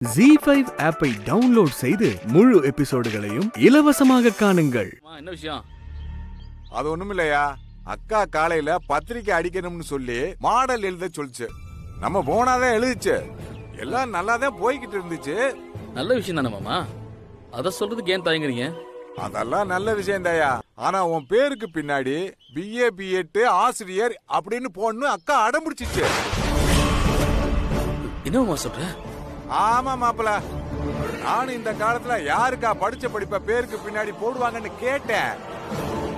ZEE5 ஆப்பை download செய்து முழு எபிசோடுகளையும் இலவசமாக காணுங்கள். என்ன விஷயம்? அது ஒண்ணுமில்லையா, அக்கா காலையில பத்திரிக்கை அடிக்கணும்னு சொல்லி மாடல் எழுத சொல்லுச்சு. நம்ம போனாதான் எழுதிச்சு. எல்லாம் நல்லாதான் போய்கிட்டு இருந்துச்சு. நல்ல விஷயம் தானே மாமா, அத சொல்றதுக்கு ஏன் தயங்குறீங்க? அதெல்லாம் நல்ல விஷயம் தாயா. ஆனா உன் பேருக்கு பின்னாடி BA B.Ed ஆசிரியர் அப்படின்னு போன்னு அக்கா அடம்பிடிச்சிச்சு. என்ன மாமா சொல்ற? ஆமா மாப்பிள, நானும் இந்த காலத்துல யாருக்கா படிச்ச படிப்ப பேருக்கு பின்னாடி போடுவாங்கன்னு கேட்டேன்.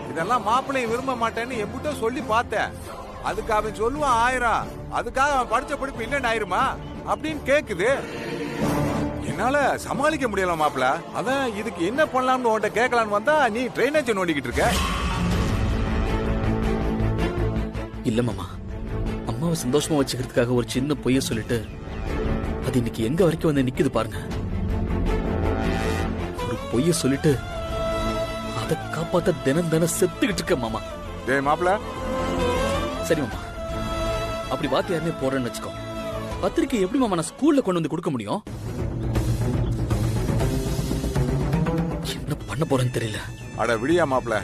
இதெல்லாம் மாப்பிள்ளையும் விரும்ப மாட்டேன்னு என்கிட்ட சொல்லி பார்த்தேன். அதுக்கு அவன் சொல்லுவான் 1000, அதுக்காக அவன் படிச்ச படிப்பு இல்லைன்னு ஆயிருமா அப்படின்னு கேக்குது. என்னால சமாளிக்க முடியல மாப்பிள. அதான் இதுக்கு என்ன பண்ணலாம்னு உன்கிட்ட கேட்கலான்னு வந்தா நீ ட்ரைனேஜ் நோண்டிக்கிட்டு இருக்க. இல்ல மாமா, அம்மாவை சந்தோஷமா வச்சுக்கிறதுக்காக ஒரு சின்ன பொய்ய சொல்லிட்டு அது இன்னைக்கு எங்க வரைக்கும் வந்து நிக்குது பாருங்க. ஒரு பொய்ய சொல்லிட்டு அதை காப்பாத்த தினம் தினம் செத்துக்கிட்டு இருக்க மாமா. டேய் மாப்பிள, சரி மாமா, அப்படி வாத்தியாரனே போறேன்னு வச்சுக்கோ, பத்திரிக்கை எப்படி மாமா நான் ஸ்கூல்ல கொண்டு வந்து கொடுக்க முடியும்? என்ன பண்ண போறேன்னு தெரியல. அட விடியா மாப்பிள,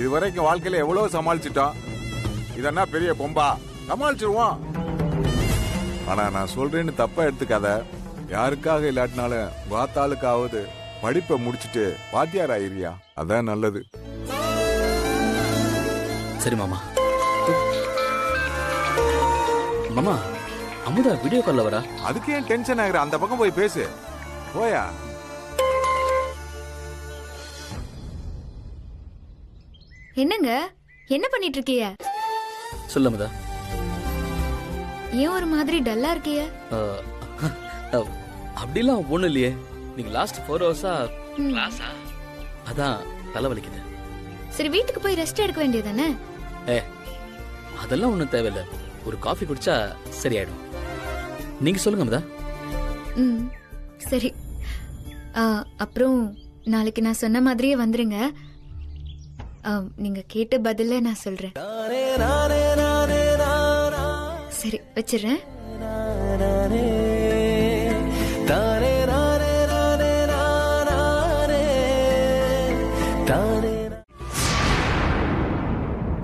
இதுவரைக்கும் வாழ்க்கையில எவ்வளவு சமாளிச்சிட்டோம். இதென்னா பெரிய பொம்பா, சமாளிச்சிருவோம். ஆனா நான் சொல்றேன்னு தப்பா எடுத்துக்காத. யாருக்காக இல்லாட்டினாலும் வாத்தாளுக்காவது படிப்பை முடிச்சிட்டு வாத்தியார் ஆயிரியா, அதான் நல்லது. சரி மாமா. மாமா, அமுதா வீடியோ கால்ல வரா. அதுக்கு ஏன் டென்ஷன் ஆகுற? அந்த பக்கம் போய் பேசு. போயா. என்னங்க, என்ன பண்ணிட்டு இருக்கீங்க? சொல்ல அமுதா. ஏன் ஒரு மாதிரி டல்லா இருக்கீங்க? அப்படிலாம் ஒண்ணு இல்லையே. நீங்க லாஸ்ட் 4 ஹவர்ஸா கிளாஸா, அதான் தலைவலிக்குது. சரி, வீட்டுக்கு போய் ரெஸ்ட் எடுக்க வேண்டியதானே? அதெல்லாம் ஒண்ணும் தேவையில்ல, ஒரு காஃபி குடிச்சா சரியாயிடும். நீங்க சொல்லுங்க அமுதா. சரி. அப்புறம் நாளைக்கு நான் சொன்ன மாதிரியே வந்துருங்க. நீங்க கேட்ட பதில நான் சொல்றேன். சரி, வச்சிடுறேன்.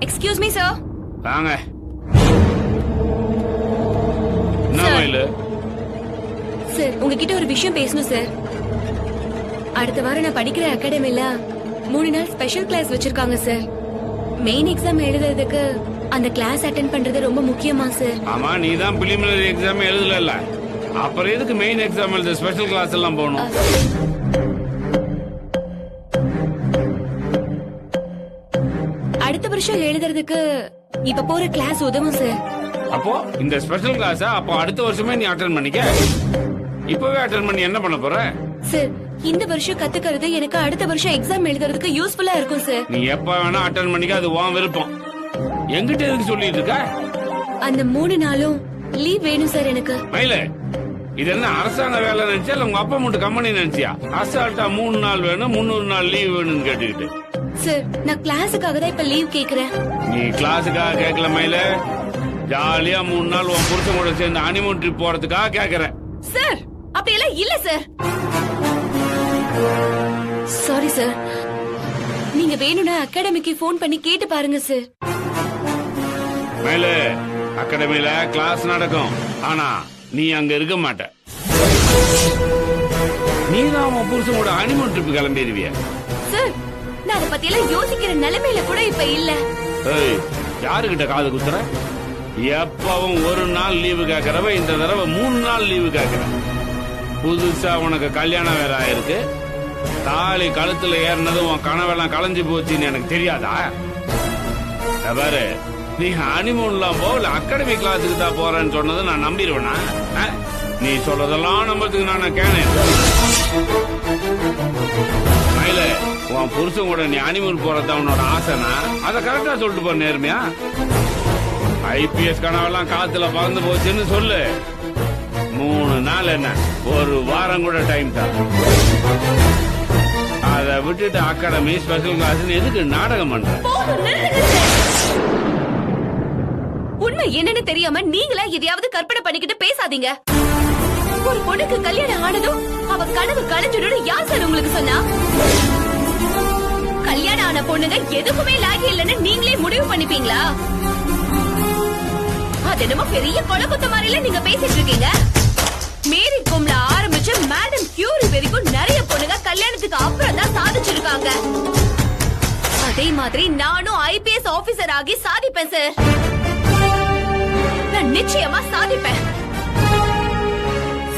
Excuse me sir. வாங்க. என்ன சார், உங்ககிட்ட ஒரு விஷயம் பேசணும் சார். அடுத்த வாரம் நான் படிக்கிற அகாடமில 3 நாள் ஸ்பெஷல் கிளாஸ் வச்சிருக்காங்க சார். மெயின் எக்ஸாம் எழுதுறதுக்கு அந்த கிளாஸ் அட்டெண்ட் பண்றது ரொம்ப முக்கியமா சார்? ஆமா, நீ தான் பிலிமினரி எக்ஸாம் எழுதல, அப்புறம் எதுக்கு மெயின் எக்ஸாம் எழுத ஸ்பெஷல் கிளாஸ் எல்லாம் போகணும்? அடுத்த வருஷம் எழுதுறதுக்கு இப்ப போற கிளாஸ் உதவும் சார். அப்போ இந்த ஸ்பெஷல் கிளாஸ் அப்போ அடுத்த வருஷமே நீ அட்டெண்ட் பண்ணிக்க. இப்பவே அட்டெண்ட் பண்ணி என்ன பண்ண போற? சார், இந்த வருஷம் கத்துக்கிறது எனக்கு அடுத்த வருஷம் எக்ஸாம் எழுதுறதுக்கு யூஸ்ஃபுல்லா இருக்கும் சார். நீ எப்ப வேணா அட்டெண்ட் பண்ணிக்க, அது உன் விருப்பம். எங்கிட்ட எதுக்கு சொல்லிட்டு இருக்க? அந்த 3 நாளும் லீவ் வேணும் சார் எனக்கு. மயில, இது என்ன அரசாங்க வேலை நினைச்சா இல்ல உங்க அப்பா மட்டும் கம்பெனி நினைச்சியா? அசால்ட்டா 3 நாள் வேணும் 300 நாள் லீவ் வேணும்னு கேட்டுக்கிட்டு. சார், நான் கிளாஸுக்காக தான் இப்ப லீவ் கேக்குறேன். நீ கிளாஸுக்காக கேட்கல மயில, ஜாலியா 3 நாள் உன் புருஷன் கூட சேர்ந்து ஹனிமூன் ட்ரிப் போறதுக்காக கேக்குறேன். சார், அப்படியெல்லாம் இல்ல சார். சாரி சார், நீங்க வேணும்னா அகாடமிக்கு போன் பண்ணி கேட்டு பாருங்க சார். மேல அகாடமில கிளாஸ் நடக்கும், ஆனா நீ அங்க இருக்க மாட்ட. நீ தான் உன் புருஷன் கூட ஹனிமூன் ட்ரிப் கிளம்பிடுவிய. சார், நான் அதை பத்தி எல்லாம் யோசிக்கிற நிலைமையில கூட இப்ப இல்ல. ஏய், யாருகிட்ட காது குத்துற? எப்பவும் 1 நாள் லீவு கேக்குறவ இந்த தடவை 3 நாள் லீவு கேக்குற. புதுசா உனக்கு கல்யாணம் வேற ஆயிருக்கு. தாலி கழுத்துல ஏறினதும் உன் கனவெல்லாம் களைஞ்சு போச்சுன்னு எனக்கு தெரியாதா? பாரு, நீ ஹனிமூன்லாம் போகல, அகாடமி கிளாஸுக்கு தான் போறேன்னு சொன்னதை நான் நம்பிடுவேனா? நீ சொல்றதெல்லாம் நம்பறதுக்கு நான் கேனேன். மயில, உன் புருஷன் கூட நீ ஹனிமூன் போறதா உன்னோட ஆசைனா அதை கரெக்டா சொல்லிட்டு போற நேர்மையா? IPS கனவெல்லாம் காத்துல பறந்து போச்சுன்னு சொல்லு. 3 நாள் என்ன, 1 வாரம் கூட டைம் தான். அதை விட்டுட்டு அகாடமி ஸ்பெஷல் கிளாஸ் எதுக்கு நாடகம் பண்ற? உண்மை என்னன்னு தெரியாம நீங்களா எதையாவது கற்பனை பண்ணிக்கிட்டு பேசாதீங்க. ஒரு பொண்ணுக்கு கல்யாணம் ஆனதும் அவ கனவு கலைஞ்சிடும் யார் சார் உங்களுக்கு சொன்னா? கல்யாணம் ஆன பொண்ணுங்க எதுக்குமே லாகி இல்லைன்னு நீங்களே முடிவு பண்ணிப்பீங்களா? அது என்னமோ பெரிய கொலகுத்த மாதிரில நீங்க பேசிட்டு இருக்கீங்க. மேரி கோம்ல ஆரம்பிச்சு மேடம் கியூரி வரைக்கும் நிறைய பொண்ணுங்க கல்யாணத்துக்கு அப்புறம் தான் சாதிச்சிருக்காங்க. அதே மாதிரி நானும் ஐபிஎஸ் ஆபீசர் ஆகி சாதிப்பேன் சார். நான் நிச்சயமா சாதிப்பேன்.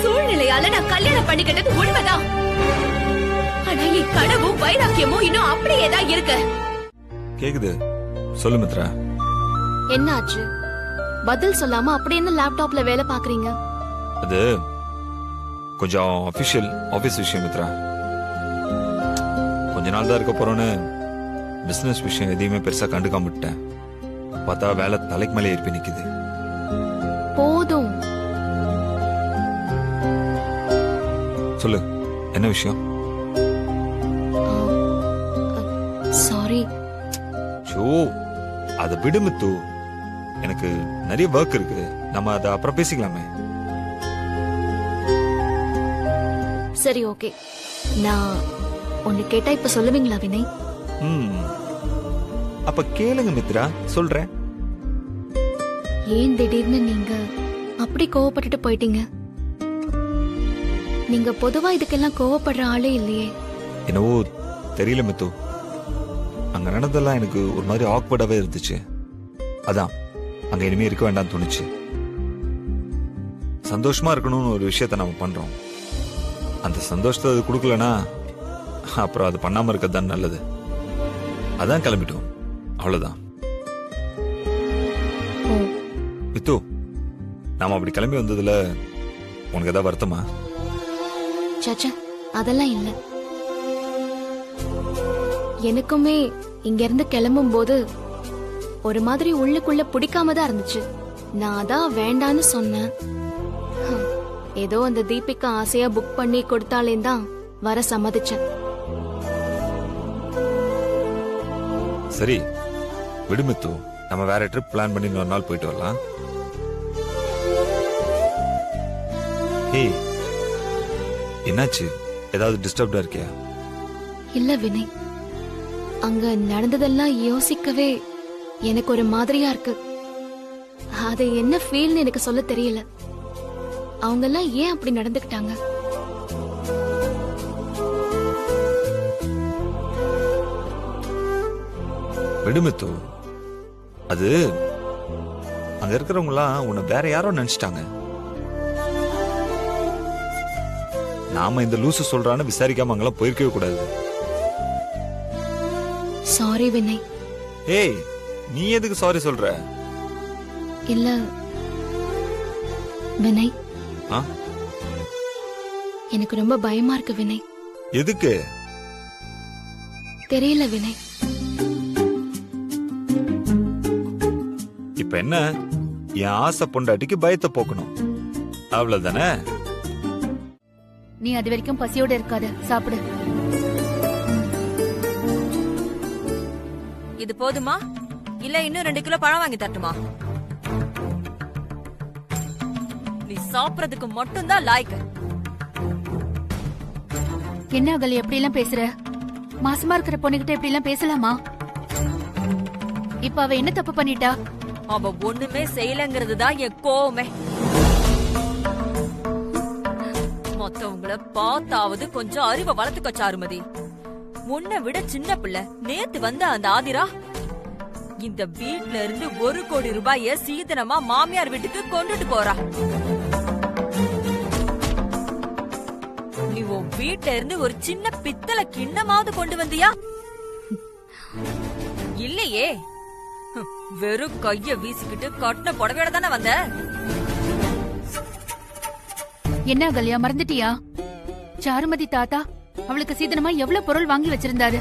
சூழ்நிலையால நான் கல்யாணம் பண்ணிக்கிட்டது உண்மைதான். ஆனா என் கனவும் வைராக்கியமும் இன்னும் அப்படியே தான் இருக்கு. கேக்குது, சொல்லு மித்ரா. என்ன ஆச்சு? பதில் சொல்லாம அப்படி என்ன லேப்டாப்ல வேலை பாக்குறீங்க? அது கொஞ்சம் அபிஷியல் ஆபீஸ் விஷயம் மித்ரா. கொஞ்ச நாள் தான் இருக்க போறோன்னு பிசினஸ் விஷயம் எதையுமே பெருசா கண்டுக்காம விட்டேன். பார்த்தா வேலை தலைக்கு மேலே ஏற்பி நிக்குது. போதும். சொல்லு, என்ன விஷயம்? சாரி. ஷோ, அதை விடு மித்து. எனக்கு நிறைய ஒர்க் இருக்கு. நம்ம அதை அப்புறம் பேசிக்கலாமே. சரி, ஓகே. நான் ஒன்னு கேட்டா இப்ப சொல்லுவீங்களா வினய்? அப்ப கேளுங்க மித்ரா, சொல்றேன். ஏன் திடீர்னு நீங்க அப்படி கோவப்பட்டுட்டு போயிட்டீங்க? நீங்க பொதுவா இதுக்கெல்லாம் கோவப்படுற ஆளே இல்லையே. என்னவோ தெரியல மித்து, அங்க நடந்ததெல்லாம் எனக்கு ஒரு மாதிரி ஆக்வர்டாவே இருந்துச்சு. அதான் அங்க இனிமே இருக்க வேண்டாம்னு தோணுச்சு. சந்தோஷமா இருக்கணும்னு ஒரு விஷயத்த நம்ம பண்றோம். அந்த சந்தோஷத்தை அது கொடுக்கலனா அப்புறம் அது பண்ணாம இருக்கதான் நல்லது. அதான் கிளம்பிட்டோம், அவ்வளவுதான். மித்து, நாம அப்படி கிளம்பி வந்ததுல உனக்கு ஏதாவது வருத்தமா? சச்சா, அதெல்லாம் இல்ல. எனக்குமே இங்க இருந்து கிளம்பும் போது ஒரு மாதிரி உள்ளுக்குள்ள பிடிக்காம தான் இருந்துச்சு. நான் அதான் வேண்டான்னு சொன்னேன். ஏதோ அந்த தீபிகா ஆசையா புக் பண்ணி கொடுத்தாலே தான் வர சம்மதிச்சேன். சரி விடுமித்து, நம்ம வேற ட்ரிப் பிளான் பண்ணி இன்னொரு நாள் போயிட்டு வரலாம். ஏய், என்னாச்சு? ஏதாவது டிஸ்டர்ப்டா இருக்கியா? இல்ல வினய், அங்க நடந்ததெல்லாம் யோசிக்கவே எனக்கு ஒரு மாதிரியா இருக்கு. அது என்ன ஃபீல்னு எனக்கு சொல்ல தெரியல. அவங்க எல்லாம் ஏன் அப்படி நடந்துக்கிட்டாங்க? விடுமித்து, அது அங்க இருக்கிறவங்க எல்லாம் உன்னை வேற யாரோ நினைச்சிட்டாங்க. நாம இந்த லூசு சொல்றான்னு விசாரிக்காம அங்கெல்லாம் போயிருக்கவே கூடாது. சாரி வினய். ஏய், நீ எதுக்கு சாரி சொல்ற? இல்ல வினய், ஆ? எனக்கு ரொம்ப பயமா இருக்கு வினய். எதுக்கு? தெரியல வினய். இப்ப என்ன, என் ஆசை பொண்டாட்டிக்கு பயத்தை போக்கணும், அவ்வளவுதானே? நீ அது வரைக்கும் பசியோட இருக்காத, சாப்பிடு. இது போதுமா இல்ல இன்னும் 2 கிலோ பழம் வாங்கி தரட்டுமா? நீ சாப்பிடுறதுக்கு மட்டும் தான் லாய்க்கு. என்ன அகல் எப்படி எல்லாம் பேசுற? மாசமா இருக்கிற பொண்ணுகிட்ட எப்படி எல்லாம் பேசலாமா? இப்ப அவ என்ன தப்பு பண்ணிட்டா? அவ ஒண்ணுமே செய்யலங்கிறது தான் என் கோவமே. மத்தவங்கள பார்த்தாவது கொஞ்சம் அறிவை வளர்த்துக்க சாருமதி. உன்னை விட சின்ன பிள்ளை நேத்து வந்த அந்த ஆதிரா இந்த வீட்ல இருந்து 1 கோடி ரூபாய சீதனமா மாமியார் வீட்டுக்கு கொண்டுட்டு போறா. நீ உன் வீட்ல இருந்து ஒரு சின்ன பித்தளை கிண்ணமாவது கொண்டு வந்தியா? இல்லையே, வெறும் கைய வீசிக்கிட்டு கட்டின புடவையோட தானே வந்த. என்ன அகல்யா, மறந்துட்டியா? சாருமதி தாத்தா அவளுக்கு சீதனமா எவ்வளவு பொருள் வாங்கி வச்சிருந்தாரு.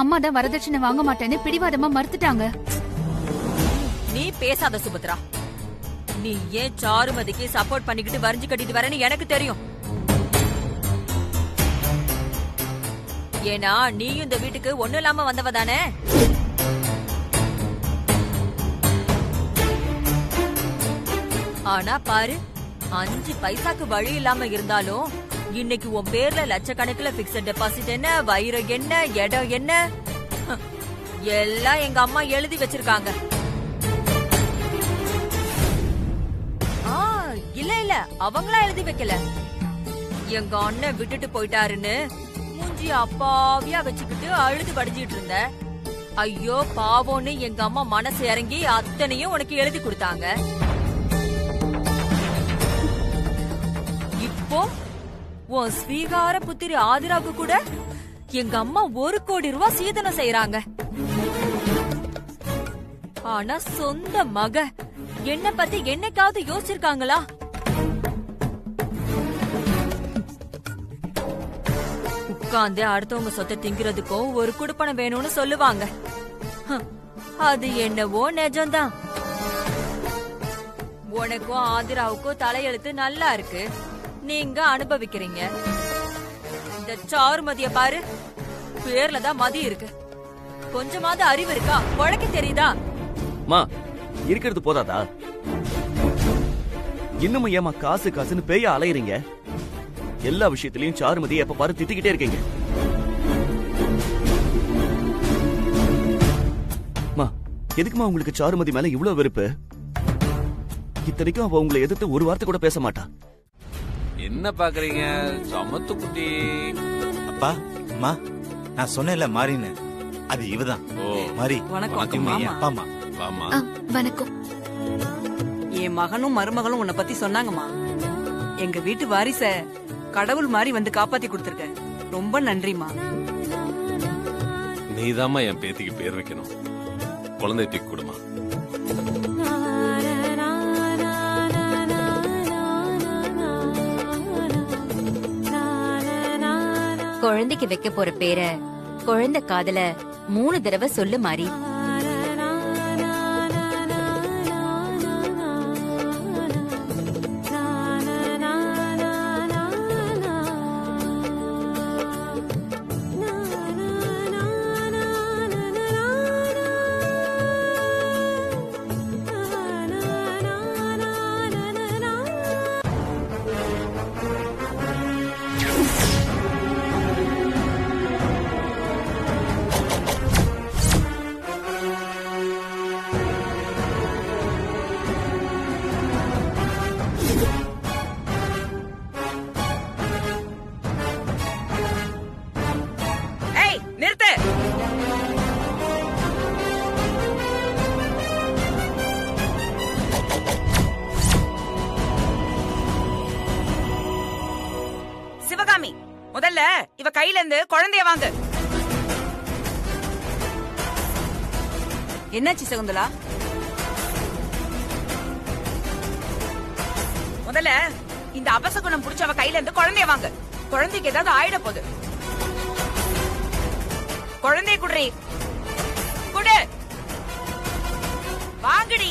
அம்மா தான் வரதட்சணை வாங்க மாட்டேன்னு பிடிவாதமா மறுத்துட்டாங்க. நீ பேசாத சுபத்ரா. நீ ஏன் சாருமதிக்கு சப்போர்ட் பண்ணிக்கிட்டு வரைஞ்சு கட்டிட்டு வரேன்னு எனக்கு தெரியும். ஏன்னா நீயும் இந்த வீட்டுக்கு ஒண்ணும் இல்லாம வந்தவ தானே. ஆனா பாரு, 5 பைசாக்கு வழி இல்லாம இருந்தாலும் இன்னைக்கு உன் பேர்ல லட்சக்கணக்குல பிக்ஸட் டெபாசிட் என்ன, வைரம் என்ன, இடம் என்ன, எல்லாம் எங்க அம்மா எழுதி வச்சிருக்காங்க. இல்ல இல்ல, அவங்களா எழுதி வைக்கல. எங்க அண்ணன் விட்டுட்டு போயிட்டாருன்னு மூஞ்சி அப்பாவியா வச்சுக்கிட்டு அழுது படிச்சிட்டு இருந்த. ஐயோ பாவோன்னு எங்க அம்மா மனசு இறங்கி அத்தனையும் உனக்கு எழுதி கொடுத்தாங்க. இப்போ உன் ஸ்வீகார புத்திரி ஆதிராவுக்கு கூட எங்க அம்மா 1 கோடி ரூபாய் சீதனம் செய்யறாங்க. ஆனா சொந்த மக என்ன பத்தி என்னைக்காவது யோசிச்சிருக்காங்களா? உட்கார்ந்து அடுத்தவங்க சொத்தை திங்கிறதுக்கும் ஒரு குடுப்பணம் வேணும்னு சொல்லுவாங்க. அது என்னவோ நிஜம்தான். உனக்கும் ஆதிராவுக்கும் தலையெழுத்து நல்லா இருக்கு, நீங்க அனுபவிக்கிறீங்க. இந்த சாருமதிய பாரு, பேர்ல தான் மதி இருக்கு. கொஞ்சமாவது அறிவு இருக்கா? உனக்கு தெரியுதா? மா இருக்கிறது போதாதா? இன்னமும் ஏமா காசு காசுன்னு பேய அலையறீங்க? எல்லா விஷயத்திலயும் சாருமதி எப்ப பாரு திட்டிக்கிட்டே இருக்கீங்க. மா எதுக்குமா உங்களுக்கு சாருமதி மேல இவ்வளவு வெறுப்பு? இத்தனைக்கும் அவ உங்களை எதிர்த்து ஒரு வார்த்தை கூட பேச மாட்டா. என்ன பாக்குறீங்க சமத்து குட்டி? அப்பா அம்மா, நான் சொன்னேன்ல மாறின்னு, அது இவதான். மாறி வணக்கம். அப்பாமா. வணக்கம். என் மகனும் மருமகளும் உன்னை பத்தி சொன்னாங்கம்மா. எங்க வீட்டு வாரிச கடவுள் மாதிரி வந்து காப்பாத்தி கொடுத்திருக்க. ரொம்ப நன்றிமா. நீதாம்மா என் பேத்திக்கு பேர் வைக்கணும். குழந்தை தூக்கி கொடுமா. குழந்தைக்கு வைக்க போற பேரை குழந்தை காதுல 3 தடவை சொல்லு மாறி. நிறுத்து. சிவகாமி, முதல்ல இவ கையில இருந்து குழந்தைய வாங்கு. என்னாச்சு சகுந்தலா? முதல்ல இந்த அபசகுணம் புடிச்ச அவ கையில இருந்து குழந்தைய வாங்கு. குழந்தைக்கு ஏதாவது ஆயிட போகுது. குழந்தைய குடுறி குடு. வாங்கடி.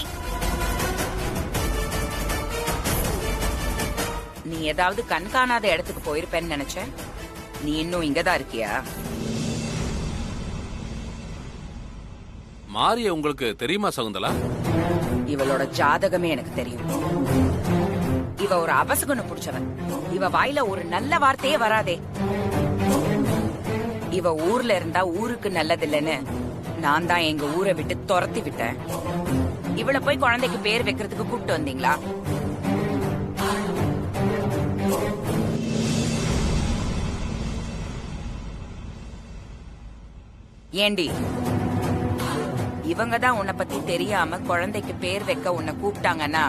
நீ ஏதாவது கண்காணாத இடத்துக்கு போயிருப்பேன்னு நினைச்சேன். நீ இன்னும் இங்கதான் இருக்கியா? மாரிய உங்களுக்கு தெரியுமா சகுந்தலா? இவளோட ஜாதகமே எனக்கு தெரியும். இவ ஒரு அபசகுணம் புடிச்சவன். இவ வாயில ஒரு நல்ல வார்த்தையே வராதே. இவ ஊர்ல இருந்தா ஊருக்கு நல்லதில்லைன்னு நான் தான் எங்க ஊரை விட்டு துரத்தி விட்டேன். இவளை போய் குழந்தைக்கு பேர் வைக்கிறதுக்கு கூப்பிட்டு வந்தீங்களா? ஏண்டி, இவங்க தான் உன்னை பத்தி தெரியாம குழந்தைக்கு பேர் வைக்க உன்னை கூப்பிட்டாங்கன்னா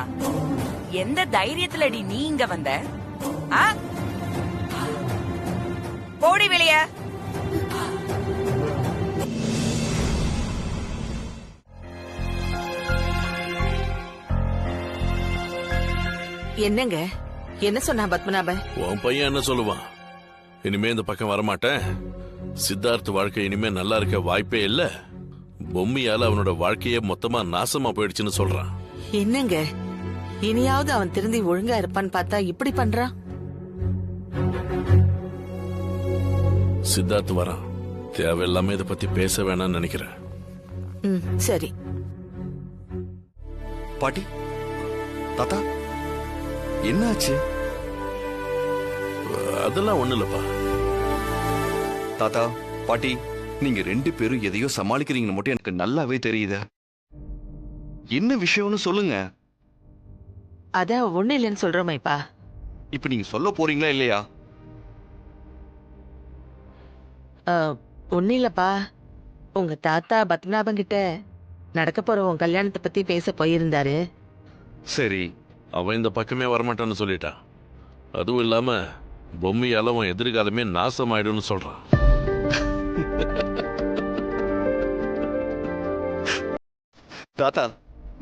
எந்த தைரியத்துலடி நீ இங்க வந்த? போடி வெளிய. என்னங்க, என்ன சொன்னா பத்மநாபன்? உன் பையன் என்ன சொல்லுவான்? இனிமே இந்த பக்கம் வரமாட்டேன், சித்தார்த் வாழ்க்கை இனிமே நல்லா இருக்க வாய்ப்பே இல்ல, பொம்மையால அவனோட வாழ்க்கையே மொத்தமா நாசமா போயிடுச்சுன்னு சொல்றான். என்னங்க, இனியாவது அவன் திருந்தி ஒழுங்கா இருப்பான்னு பார்த்தா இப்படி பண்றான். சித்தார்த் வரான், தேவையில்லாம இதை பத்தி பேச வேணாம்னு நினைக்கிறேன். சரி. பாட்டி, தாத்தா, என்னாச்சு? அதெல்லாம் ஒண்ணு இல்லப்பா. தாத்தா பாட்டி, நீங்க 2 பேரும் எதையோ சமாளிக்கிறீங்கன்னு மட்டும் எனக்கு நல்லாவே தெரியுது. என்ன விஷயம்னு சொல்லுங்க. அதான் ஒண்ணு இல்லைன்னு சொல்றோமேப்பா. இப்ப நீங்க சொல்ல போறீங்களா இல்லையா? ஒண்ணு இல்லப்பா, உங்க தாத்தா பத்மநாபன் கிட்ட நடக்க போற உன் கல்யாணத்தை பத்தி பேச போயிருந்தாரு. சரி, அவன் இந்த பக்கமே வரமாட்டான்னு சொல்லிட்டா. அதுவும் இல்லாம பொம்மையால அவன் எதிர்காலமே நாசமாயிடும்னு சொல்றான். தாத்தா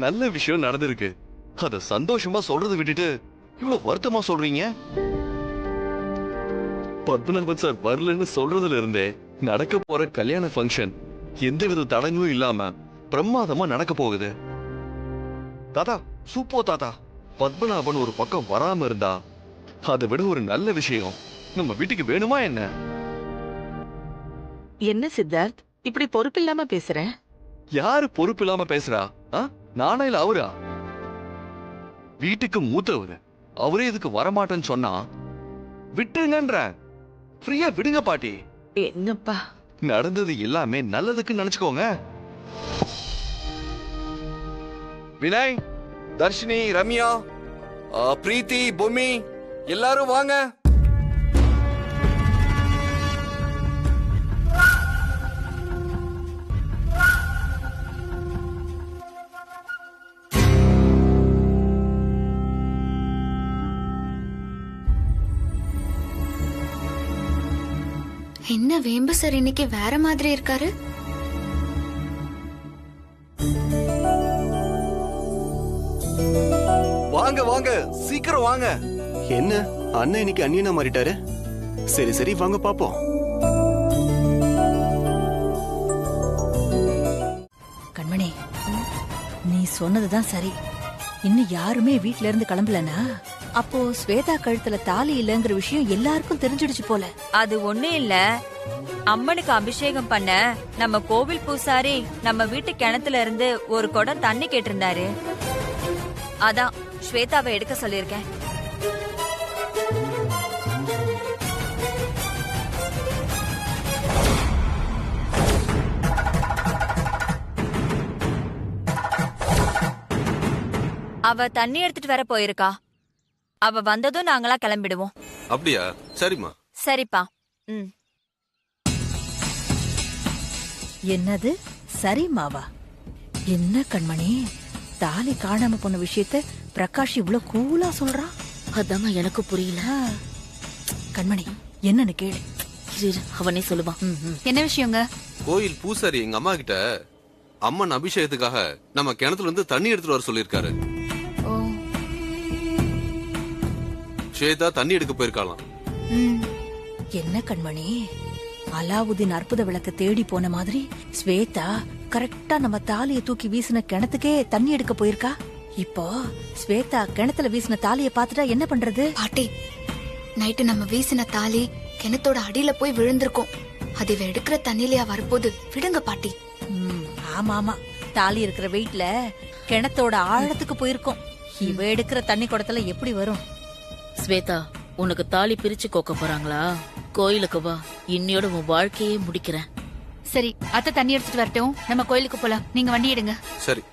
நல்ல விஷயம் நடந்திருக்கு. அத சந்தோஷமா சொல்றதை விட்டுட்டு இவ்வளவு வருத்தமா சொல்றீங்க. பத்மநாபன் சார் வரலன்னு சொல்றதுல இருந்தே நடக்க போற கல்யாண ஃபங்க்ஷன் எந்தவித தடங்களும் இல்லாம பிரமாதமா நடக்க போகுது. தாத்தா சூப்பர் தாத்தா. பத்மநாபன் ஒரு பக்கம் வராம இருந்தா அதை விட ஒரு நல்ல விஷயம் நம்ம வீட்டுக்கு வேணுமா என்ன? என்ன சித்தார்த் இப்படி பொறுப்பு இல்லாம பேசுற? யாரு பொறுப்பு இல்லாம பேசுறா? நானா இல்ல அவரா? வீட்டுக்கு மூத்தவர் அவரே இதுக்கு வரமாட்டேன்னு சொன்னா விட்டுருங்கன்ற. ஃப்ரீயா விடுங்க பாட்டி. என்னப்பா நடந்தது எல்லாமே நல்லதுக்கு நினைச்சுக்கோங்க. வினய், தர்ஷினி, ரம்யா, பிரீத்தி, பொம்மி எல்லாரும் வாங்க. என்ன வேம்பு சார் இன்னைக்கு வேற மாதிரி இருக்காரு? வாங்க வாங்க சீக்கிரம் வாங்க. என்ன அண்ணன் இன்னைக்கு அண்ணியனா மாறிட்டாரு? சரி சரி வாங்க பாப்போம். கண்மணி, நீ சொன்னதுதான் சரி. இன்னும் யாருமே வீட்ல இருந்து கிளம்பலனா அப்போ ஸ்வேதா கழுத்துல தாலி இல்லங்கிற விஷயம் எல்லாருக்கும் தெரிஞ்சிடுச்சு போல. அது ஒண்ணு இல்ல, அம்மனுக்கு அபிஷேகம் பண்ண நம்ம கோவில் பூசாரி நம்ம வீட்டு கிணத்துல இருந்து ஒரு குடம் தண்ணி கேட்டிருந்தாரு. அதான் ஸ்வேதாவை எடுக்க சொல்லிருக்கேன். அவ தண்ணி எடுத்துட்டு வர போயிருக்கா. அவ வந்ததும் நாங்களா கிளம்பிடுவோம். அப்படியா? சரிம்மா. சரிப்பா. என்னது சரிமாவா? என்ன கண்மணி, தாலி காணாம போன விஷயத்த பிரகாஷ் இவ்வளவு கூலா சொல்றான்? அதாங்க எனக்கு புரியல. கண்மணி என்னன்னு கேளு, அவனே சொல்லுவான். என்ன விஷயங்க? கோயில் பூசாரி எங்க அம்மா கிட்ட அம்மன் அபிஷேகத்துக்காக நம்ம கிணத்துல இருந்து தண்ணி எடுத்துட்டு வர சொல்லிருக்காரு. ஸ்வேதா தண்ணி எடுக்க போயிருக்கலாம். என்ன கண்மணி, அலாவுதீன் அற்புத விளக்க தேடி போன மாதிரி ஸ்வேதா கரெக்டா நம்ம தாலியை தூக்கி வீசின கிணத்துக்கே தண்ணி எடுக்க போயிருக்கா. இப்போ ஸ்வேதா கிணத்துல வீசின தாலியை பாத்துட்டா என்ன பண்றது? பாட்டி, நைட்டு நம்ம வீசின தாலி கிணத்தோட அடியில போய் விழுந்திருக்கும். அது இவ எடுக்கிற தண்ணிலையா வரப்போது. விடுங்க பாட்டி. ஆமா ஆமா, தாலி இருக்கிற வெயிட்ல கிணத்தோட ஆழத்துக்கு போயிருக்கும். இவ எடுக்கிற தண்ணி குடத்துல எப்படி வரும்? ஸ்வேதா, உனக்கு தாலி பிரிச்சு கோக்க போறாங்களா? கோயிலுக்கு வா, இன்னையோட உன் வாழ்க்கையே முடிக்கிறேன். சரி, அத்தை தண்ணி எடுத்துட்டு வரட்டும், நம்ம கோயிலுக்கு போலாம். நீங்க வண்டி எடுங்க. சரி.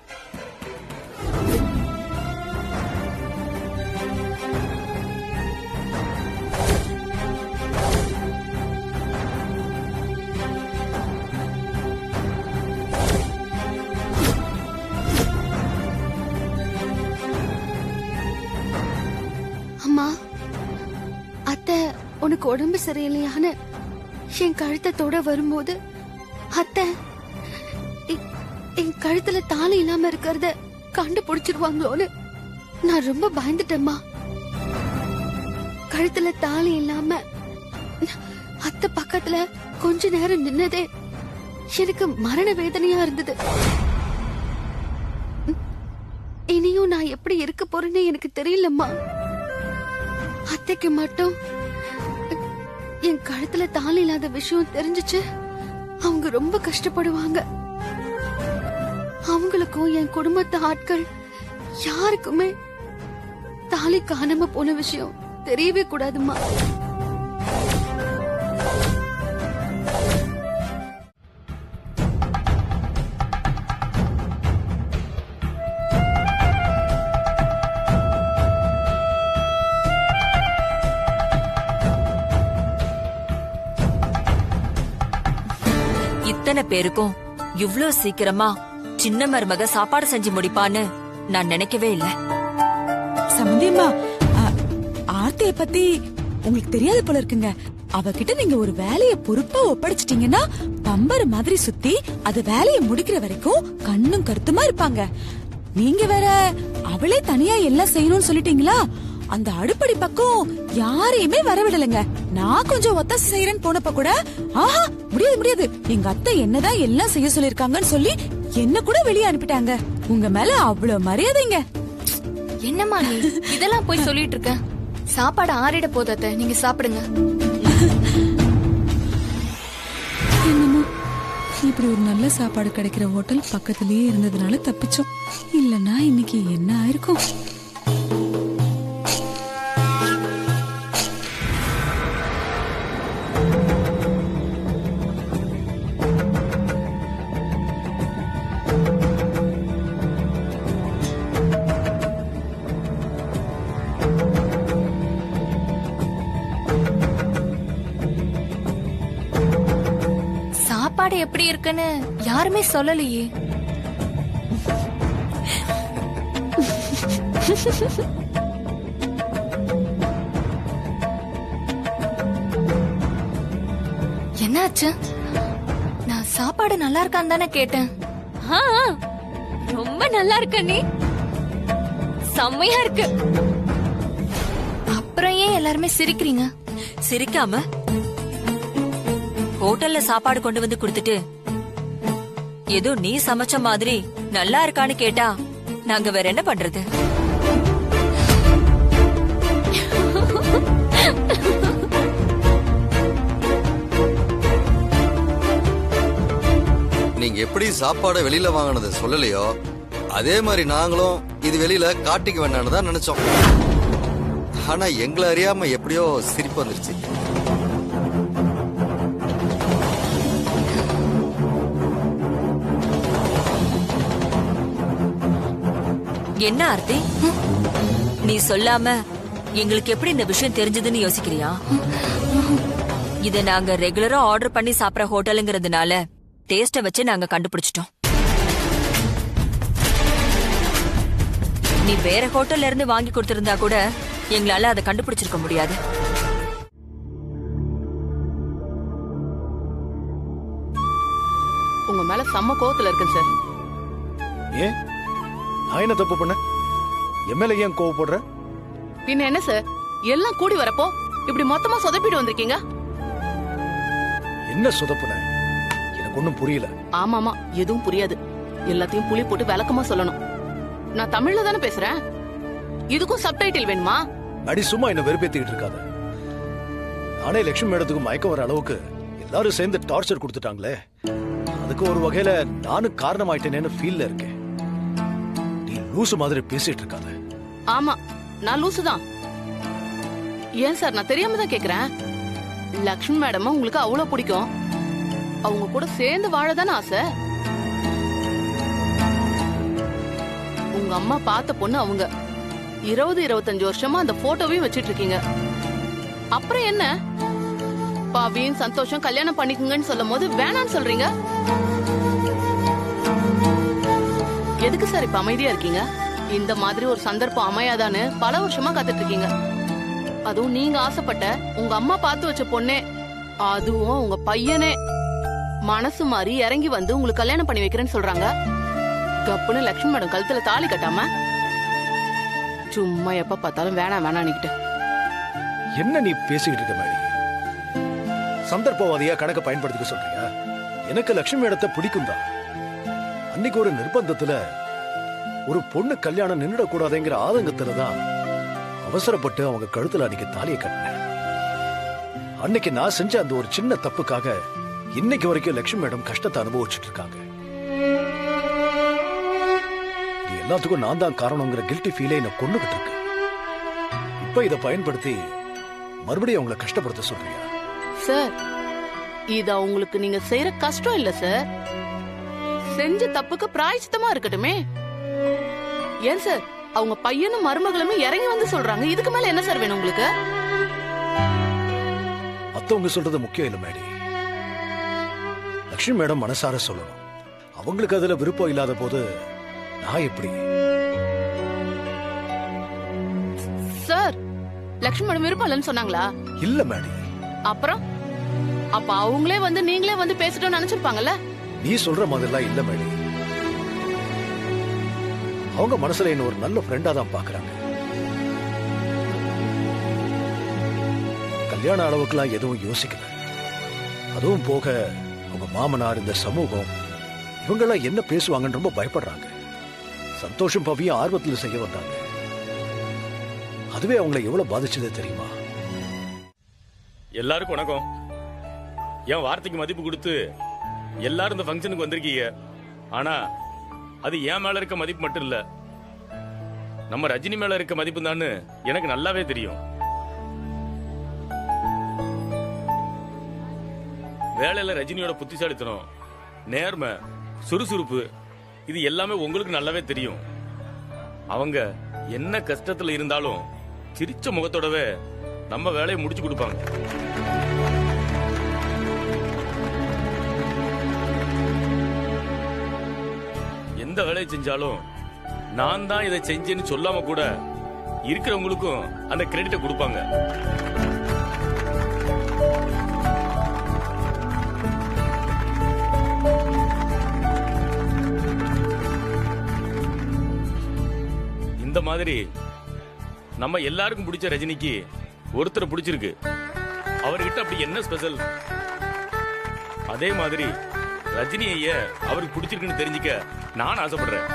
அம்மா, அத்தை உனக்கு உடம்பு சரியில்லையான்னு என் கழுத்தை தொட வரும்போது அத்தை என் கழுத்துல தாலி இல்லாம இருக்கிறத கண்டுபிடிச்சிருவாங்களோன்னு நான் ரொம்ப பயந்துட்டேம்மா. கழுத்துல தாலி இல்லாம அத்தை பக்கத்துல கொஞ்ச நேரம் நின்னதே எனக்கு மரண வேதனையா இருந்தது. இனியும் நான் எப்படி இருக்க போறேன்னு எனக்கு தெரியலம்மா. அத்தைக்கு மட்டும் என் கழுத்துல தாலி இல்லாத விஷயம் தெரிஞ்சுச்சு அவங்க ரொம்ப கஷ்டப்படுவாங்க. அவங்களுக்கும் என் குடும்பத்து ஆட்கள் யாருக்குமே தாலி காணாம போன விஷயம் தெரியவே கூடாதுமா. இத்தனை பேருக்கும் இவ்ளோ சீக்கிரமா சின்ன மருமக சாப்பாடு செஞ்சு முடிப்பான்னு நான் நினைக்கவே இல்ல. சம்பந்தியம்மா, ஆர்த்திய பத்தி உங்களுக்கு தெரியாது போல இருக்குங்க. அவகிட்ட நீங்க ஒரு வேலைய பொறுப்பா ஒப்படைச்சிட்டீங்கன்னா பம்பர் மாதிரி சுத்தி அது வேலைய முடிக்கிற வரைக்கும் கண்ணும் கருத்துமா இருப்பாங்க. நீங்க வேற அவளே தனியா எல்லாம் செய்யணும்னு சொல்லிட்டீங்களா? அந்த அடுப்படி பக்கம் யாரையுமே வரவிடலைங்க. நான் கொஞ்சம் ஒத்தாசை செய்யறேன்னு போனப்ப கூட ஆஹா முடியாது முடியாது, எங்க அத்தை என்னதான் எல்லாம் செய்ய சொல்லிருக்காங்கன்னு சொல்லி என்ன கூட வெளியே அனுப்பிட்டாங்க. உங்க மேல அவ்வளவு மரியாதைங்க. என்னம்மா நீ இதெல்லாம் போய் சொல்லிட்டு இருக்க? சாப்பாடு ஆறிட போதாத, நீங்க சாப்பிடுங்க. என்னமோ இப்படி ஒரு நல்ல சாப்பாடு கிடைக்கிற ஹோட்டல் பக்கத்திலேயே இருந்ததுனால தப்பிச்சோம். இல்லன்னா இன்னைக்கு என்ன ஆயிருக்கும்? சாப்பாடு எப்படி இருக்குன்னு யாருமே சொல்லலையே. என்னாச்சு? நான் சாப்பாடு நல்லா இருக்கான்னு தானே கேட்டேன். ரொம்ப நல்லா இருக்க நீ, செம்மையா இருக்கு. அப்புறம் ஏன் எல்லாருமே சிரிக்கிறீங்க? சிரிக்காம ஹோட்டல்ல சாப்பாடு கொண்டு வந்து கொடுத்துட்டு ஏதோ நீ சமைச்ச மாதிரி நல்லா இருக்கான்னு கேட்டா நாங்க வேற என்ன பண்றது? நீங்க எப்படி சாப்பாடை வெளியில வாங்கினது சொல்லலையோ அதே மாதிரி நாங்களும் இது வெளியில காட்டிக்க வேண்டாம்னு தான் நினைச்சோம். ஆனா எங்களை அறியாம எப்படியோ சிரிப்பு வந்துருச்சு. என்ன ஆர்த்தி, நீ சொல்லாம எங்களுக்கு எப்படி இந்த விஷயம் தெரிஞ்சதுன்னு யோசிக்கிறியா? இத நாங்க ரெகுலரா ஆர்டர் பண்ணி சாப்பிடுற ஹோட்டலுங்கிறதுனால டேஸ்ட வச்சு நாங்க கண்டுபிடிச்சிட்டோம். நீ வேற ஹோட்டல்ல இருந்து வாங்கி கொடுத்திருந்தா கூட எங்களால அதை கண்டுபிடிச்சிருக்க முடியாது. உங்க மேல செம்ம கோவத்துல இருக்கேன் சார். ஏன் நான் என்ன தப்பு பண்ண? எம்எல்ஏ ஏன் கோவப்படுற? பின்ன என்ன சார், எல்லாம் கூடி வரப்போ இப்படி மொத்தமா சொதப்பிட்டு வந்திருக்கீங்க. என்ன சொதப்புன? எனக்கு ஒண்ணும் புரியல. ஆமாமா, எதுவும் புரியாது. எல்லாத்தையும் புளி போட்டு விளக்கமா சொல்லணும். நான் தமிழ்ல தானே பேசுறேன். இதுக்கும் சப்டைட்டில் வேணுமா? அடி சும்மா என்ன வெறுப்பேத்திக்கிட்டு இருக்காத. நானே லட்சுமி மேடத்துக்கு மயக்கம் வர அளவுக்கு எல்லாரும் சேர்ந்து டார்ச்சர் கொடுத்துட்டாங்களே, அதுக்கு ஒரு வகையில நானும் காரணமாயிட்டேனேன்னு ஃபீல்ல இருக்கேன். நீ லூசு மாதிரி பேசிட்டு இருக்காத. ஆமா, நான் லூசு தான். ஏன் சார், நான் தெரியாம தான் கேக்குறேன். லக்ஷ்மி மேடம் உங்களுக்கு அவ்வளவு பிடிக்கும். அவங்க கூட சேர்ந்து வாழதானே ஆசை. உங்க அம்மா பார்த்த பொண்ணு அவங்க. 20-25 வருஷமா அந்த போட்டோவையும் வச்சிட்டு இருக்கீங்க. அப்புறம் என்ன, பாவியும் சந்தோஷம் கல்யாணம் பண்ணிக்குங்கன்னு சொல்லும் போது வேணான்னு சொல்றீங்க. எதுக்கு சார் இப்ப அமைதியா இருக்கீங்க? இந்த மாதிரி ஒரு சந்தர்ப்பம் அமையாதான்னு பல வருஷமா காத்துட்டு இருக்கீங்க. அதுவும் நீங்க ஆசைப்பட்ட உங்க அம்மா பார்த்து வச்ச பொண்ணே, அதுவும் உங்க பையனே மனசு மாறி இறங்கி வந்து உங்களுக்கு கல்யாணம் பண்ணி வைக்கிறேன்னு சொல்றாங்க. கப்புன்னு லட்சுமி மேடம் கழுத்துல தாலி கட்டாம சும்மா எப்ப பார்த்தாலும் வேணாம் வேணான்னுக்கிட்டு. என்ன நீ பேசிக்கிட்டு இருக்க மேடி? சந்தர்ப்பவாதியா கணக்க பயன்படுத்திக்க சொல்றியா? எனக்கு லட்சுமி மேடத்தை பிடிக்கும் தான். அன்னைக்கு ஒரு நிர்பந்தத்துல ஒரு பொண்ணு கல்யாணம் நின்றுடக்கூடாதுங்கிற ஆதங்கத்துலதான் அவசரப்பட்டு அவங்க கழுத்துல அன்னைக்கு தாலியை கட்டினேன். அன்னைக்கு நான் செஞ்ச அந்த ஒரு சின்ன தப்புக்காக இன்னைக்கு வரைக்கும் லட்சுமி மேடம் கஷ்டத்தை அனுபவிச்சுட்டு இருக்காங்க. எல்லாத்துக்கும் நான் தான் காரணங்கிற கில்ட்டி ஃபீலே என்ன கொண்டுகிட்டு இருக்கு. இப்ப இத பயன்படுத்தி மறுபடியும் அவங்கள கஷ்டப்படுத்த சொல்றியா? சார் இது அவங்களுக்கு நீங்க செய்யற கஷ்டம் இல்ல சார், செஞ்ச தப்புக்கு பிராயச்சித்தமா இருக்கட்டுமே. ஏன் சார் அவங்க பையனும் மருமகளுமே இறங்கி வந்து சொல்றாங்க, இதுக்கு மேல என்ன சார் வேணும் உங்களுக்கு? மத்தவங்க சொல்றது முக்கியம் இல்ல மேடி, லட்சுமி மேடம் மனசார சொல்லணும். அவங்களுக்கு அதுல விருப்பம் இல்லாத போது நான் எப்படி? சார் லட்சுமி மேடம் விருப்பம் இல்லைன்னு சொன்னாங்களா? இல்ல மேடி. அப்புறம் அப்ப அவங்களே வந்து நீங்களே வந்து பேசிட்டோம்னு நினைச்சிருப்பாங்கல்ல? நீ சொல்ற மாதிரிலாம் இல்ல மேடி. அவங்க மனசுல என்ன ஒரு நல்ல ஃப்ரெண்டா தான் பாக்குறாங்க. கல்யாண அளவுக்குலாம் எதுவும் யோசிக்கல. அதுவும் போக அவங்க மாமனார், இந்த சமூகம், இவங்கெல்லாம் என்ன பேசுவாங்கன்னு ரொம்ப பயப்படுறாங்க. சந்தோஷம் பவியும் ஆர்வத்துல செய்ய வந்தாங்க. அதுவே அவங்களை எவ்வளவு பாதிச்சது தெரியுமா? எல்லாருக்கும் வணக்கம். என் வார்த்தைக்கு மதிப்பு கொடுத்து எல்லாரும் இந்த ஃபங்க்ஷனுக்கு வந்திருக்கீங்க. ஆனா அது என் மேல இருக்க மதிப்பு மட்டும் இல்ல, நம்ம ரஜினி மேல இருக்க மதிப்பு தான் எனக்கு நல்லாவே தெரியும். வேலையில ரஜினியோட புத்திசாலித்தனம், நேர்மை, சுறுசுறுப்பு, இது எல்லாமே உங்களுக்கு நல்லாவே தெரியும். அவங்க என்ன கஷ்டத்துல இருந்தாலும் சிரிச்ச முகத்தோடவே நம்ம வேலையை முடிச்சு கொடுப்பாங்க. எந்த வேலையை செஞ்சாலும் நான் தான் இதை செஞ்சேன்னு சொல்லாம கூட இருக்கிறவங்களுக்கும் அந்த கிரெடிட்டை கொடுப்பாங்க. இந்த மாதிரி நம்ம எல்லாருக்கும் பிடிச்ச ரஜினிக்கு ஒருத்தரை பிடிச்சிருக்கு. அவர்கிட்ட அப்படி என்ன ஸ்பெஷல்? அதே மாதிரி ரஜினியை அவருக்கு பிடிச்சிருக்குன்னு தெரிஞ்சுக்க நான் ஆசைப்படுறேன்.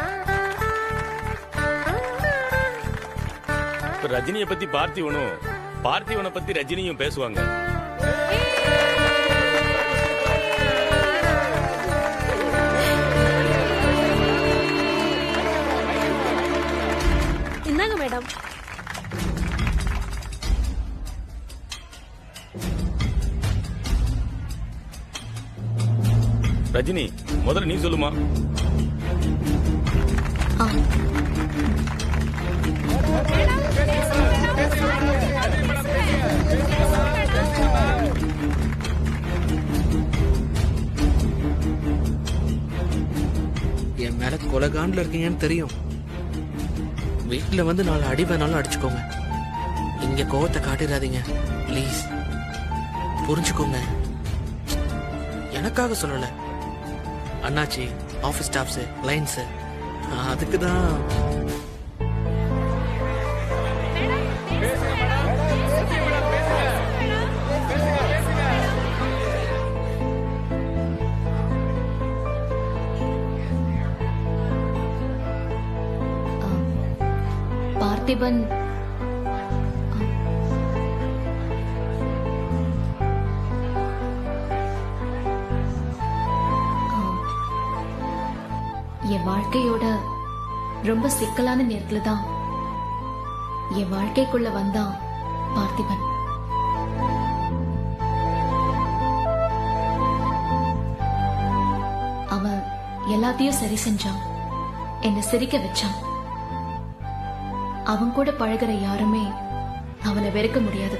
ரஜினியை பத்தி பார்த்திவனும், பார்த்திவனை பத்தி ரஜினியும் பேசுவாங்க. இந்தாங்க மேடம். ரஜினி, முதல்ல நீ சொல்லுமா. என் மேல கொலகாண்டில் இருக்கீங்கன்னு தெரியும். வீட்டுல வந்து 4 அடி வேணாலும் அடிச்சுக்கோங்க. இங்க கோவத்தை காட்டிடாதீங்க ப்ளீஸ். புரிஞ்சுக்கோங்க. எனக்காக சொல்லல, அண்ணாச்சி, ஆபீஸ் ஸ்டாஃப்ஸ், கிளைண்ட்ஸ், அதுக்கு தான். பார்த்திபன் என் வாழ்க்கையோட ரொம்ப சிக்கலான நேரத்துல தான் என் வாழ்க்கைக்குள்ள வந்தான் பார்த்திபன். அவன் எல்லாத்தையும் சரி செஞ்சான், என்னை சிரிக்க வச்சான். அவன் கூட பழகிற யாருமே அவனை வெறுக்க முடியாது.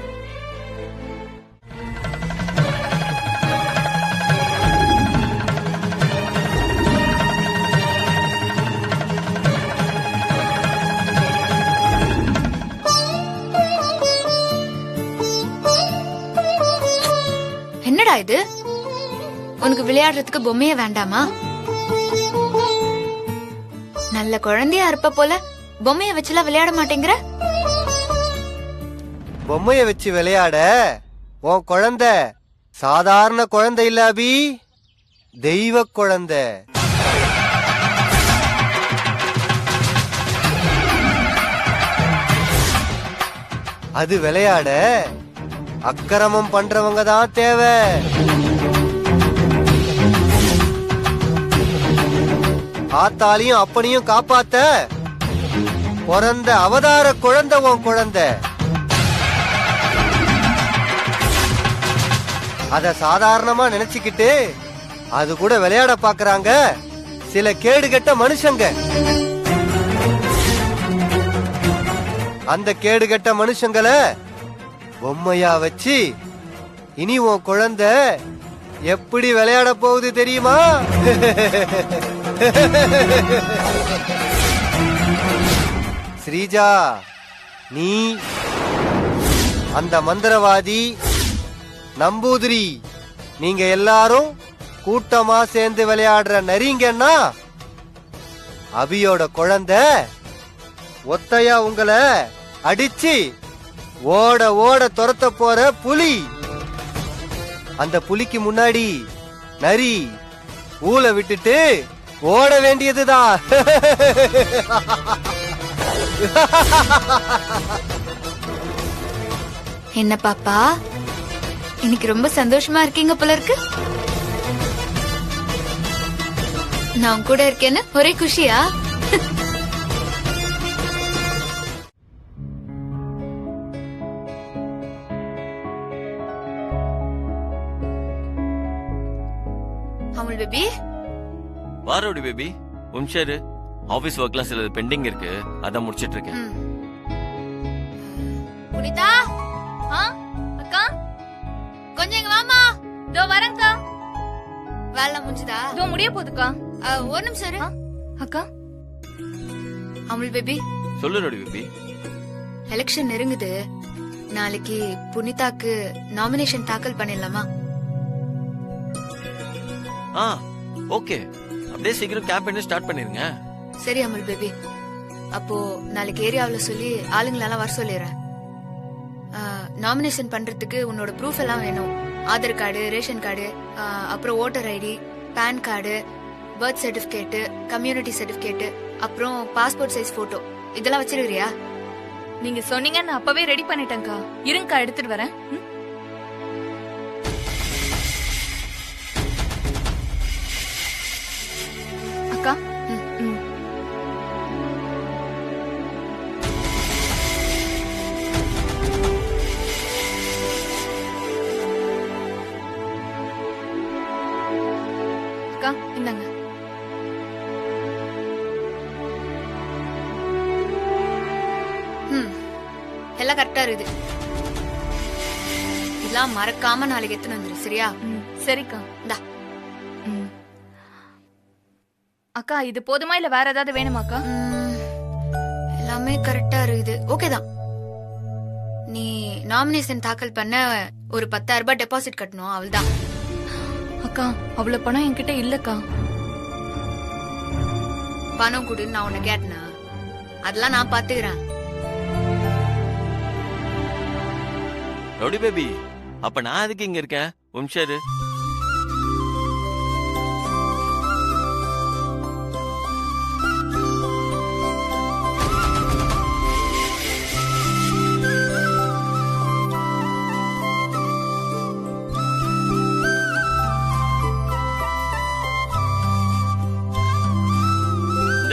என்னடா இது? உனக்கு விளையாடுறதுக்கு பொம்மைய வேண்டாமா? நல்ல குழந்தையா இருப்ப போல பொம்மைய வச்சுலாம் விளையாட மாட்டேங்கிற. பொம்மைய வச்சு விளையாட உன் குழந்தை சாதாரண குழந்தை இல்ல அபி, தெய்வ குழந்தை. அது விளையாட அக்கிரமம் பண்றவங்க தான் தேவை. ஆத்தாலையும் அப்பனையும் காப்பாத்த பிறந்த அவதார குழந்தை உன் குழந்தை. அத சாதாரணமா நினைச்சுக்கிட்டு அது கூட விளையாட பாக்குறாங்க சில கேடுகெட்ட மனுஷங்க. அந்த கேடுகெட்ட மனுஷங்களை பொம்மையா வச்சு இனி உன் குழந்தை எப்படி விளையாட போகுது தெரியுமா? ஸ்ரீஜா, நீ அந்த மந்திரவாதி நம்பூதிரி நீங்க எல்லாரும் கூட்டமா சேர்ந்து விளையாடுற நரிங்கன்னா அபியோட குழந்தை ஒத்தையா உங்களை அடிச்சு ஓட ஓட துரத்த போற புலி. அந்த புலிக்கு முன்னாடி நரி ஊலை விட்டுட்டு ஓட வேண்டியதுதான். என்ன பாப்பா, இன்னைக்கு ரொம்ப சந்தோஷமா இருக்கீங்க போல இருக்கு. நான் கூட இருக்கேன்னு ஒரே குஷியா? அமுல் பேபி, வாரோடி பேபி உம்ஷாரு. ஆபீஸ் ஒர்க்ல சில பெண்டிங் இருக்கு, அதான் முடிச்சிட்டு இருக்கேன். புனிதா, அக்கா கொஞ்சம் இங்க வாமா. இதோ வரேன்க்கா. வேலை முடிஞ்சுதா? இதோ முடிய போகுதுக்கா. ஒரு நிமிஷம் இரு. அக்கா, அமுல் பேபி. சொல்லு ரோடி பேபி. எலெக்ஷன் நெருங்குது. நாளைக்கு புனிதாக்கு நாமினேஷன் தாக்கல் பண்ணிடலாமா? ஓகே, அப்படியே சீக்கிரம் கேம்பெயின் ஸ்டார்ட் பண்ணிருங்க. சரி அமுல் பேபி, அப்போ நாளைக்கு ஏரியாவுல சொல்லி ஆளுங்களெல்லாம் வர சொல்லிடுறேன். நாமினேஷன் பண்றதுக்கு உன்னோட ப்ரூஃப் எல்லாம் வேணும். ஆதார் கார்டு, ரேஷன் கார்டு, அப்புறம் voter ID, PAN card, birth certificate, community certificate, அப்புறம் பாஸ்போர்ட் சைஸ் போட்டோ, இதெல்லாம் வச்சிருக்கிறியா? நீங்க சொன்னீங்க, நான் அப்பவே ரெடி பண்ணிட்டேன்க்கா. இருங்கக்கா, எடுத்துட்டு வரேன். அக்கா, அக்கா இந்தாங்க. எல்லாம் கரெக்டா இருக்குது. இதெல்லாம் மறக்காம நாளைக்கு எத்தனை வந்துரு, சரியா? சரிக்கா. இந்தா. அக்கா, இது போதுமா இல்ல வேற ஏதாவது வேணுமாக்கா? எல்லாமே கரெக்டா இருக்குது. ஓகே தான். நீ நாமினேஷன் தாக்கல் பண்ண ஒரு 10,000 ரூபாய் டெபாசிட் கட்டணும், அவள்தான். அக்கா, அவ்வளவு பணம் என்கிட்ட இல்லக்கா. பணம் கொடு, நான் உன்னை கேட்டனா? அதெல்லாம் நான் பாத்துக்கிறேன். ரோடி பேபி, அப்ப நான் அதுக்கு இங்க இருக்கேன். உம்ஷாரு.